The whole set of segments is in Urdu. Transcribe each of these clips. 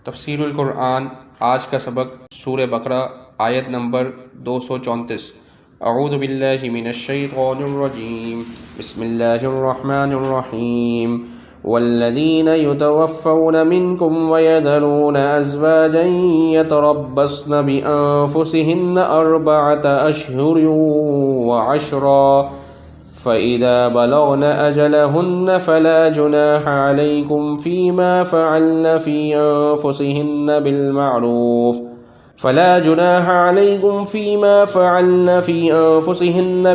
تفسیر القرآن آج کا سبق سورہ بقرہ آیت نمبر 234۔ اعوذ باللہ من الشیطان الرجیم، بسم اللہ الرحمن الرحیم۔ والذین یتوفون منکم ویذرون ازواجا یتربصن بانفسہن 4 اشہر وعشرا فَإِذَا بَلَغْنَ أَجَلَهُنَّ فَلَا جُنَاحَ عَلَيْكُمْ فِيمَا فَعَلْنَ فِي أَنفُسِهِنَّ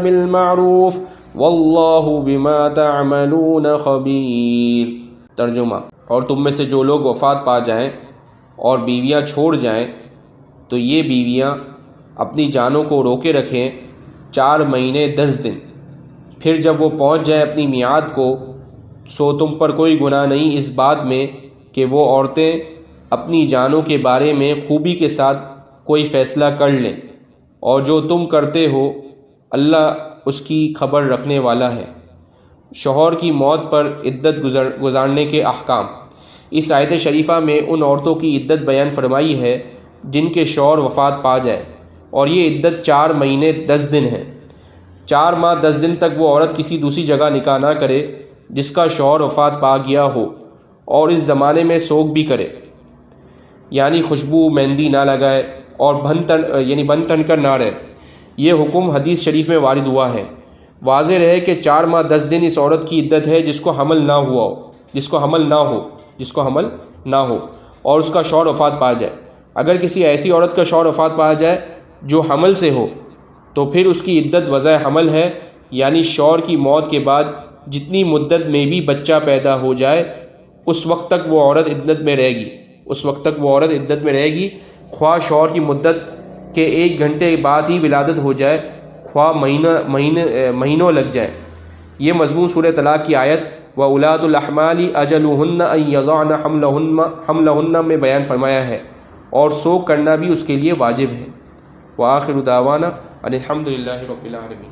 بِالْمَعْرُوفِ وَاللَّهُ بِمَا تَعْمَلُونَ خَبِيرٌ۔ ترجمہ: اور تم میں سے جو لوگ وفات پا جائیں اور بیویاں چھوڑ جائیں تو یہ بیویاں اپنی جانوں کو روکے رکھیں 4 مہینے 10 دن، پھر جب وہ پہنچ جائے اپنی میعاد کو سو تم پر کوئی گناہ نہیں اس بات میں کہ وہ عورتیں اپنی جانوں کے بارے میں خوبی کے ساتھ کوئی فیصلہ کر لیں، اور جو تم کرتے ہو اللہ اس کی خبر رکھنے والا ہے۔ شوہر کی موت پر عدت گزارنے کے احکام۔ اس آیت شریفہ میں ان عورتوں کی عدت بیان فرمائی ہے جن کے شوہر وفات پا جائے، اور یہ عدت 4 مہینے 10 دن ہے۔ 4 ماہ 10 دن تک وہ عورت کسی دوسری جگہ نکاح نہ کرے جس کا شوہر وفات پا گیا ہو، اور اس زمانے میں سوگ بھی کرے، یعنی خوشبو مہندی نہ لگائے اور بن تن کر نہ رہے۔ یہ حکم حدیث شریف میں وارد ہوا ہے۔ واضح رہے کہ 4 ماہ 10 دن اس عورت کی عدت ہے جس کو حمل نہ ہو اور اس کا شوہر وفات پا جائے۔ اگر کسی ایسی عورت کا شوہر وفات پا جائے جو حمل سے ہو تو پھر اس کی عدت وضع حمل ہے، یعنی شوہر کی موت کے بعد جتنی مدت میں بھی بچہ پیدا ہو جائے اس وقت تک وہ عورت عدت میں رہے گی، خواہ شوہر کی مدت کے 1 گھنٹے بعد ہی ولادت ہو جائے، خواہ مہینوں لگ جائے۔ یہ مضمون سورہ طلاق کی آیت وَأُولَاتُ الْأَحْمَالِ أَجَلُهُنَّ أَن يَضَعْنَ حَمْلَهُنَّ میں بیان فرمایا ہے، اور سوگ کرنا بھی اس کے لیے واجب ہے۔ وآخر دعوانا ان الحمد للہ رب العالمین۔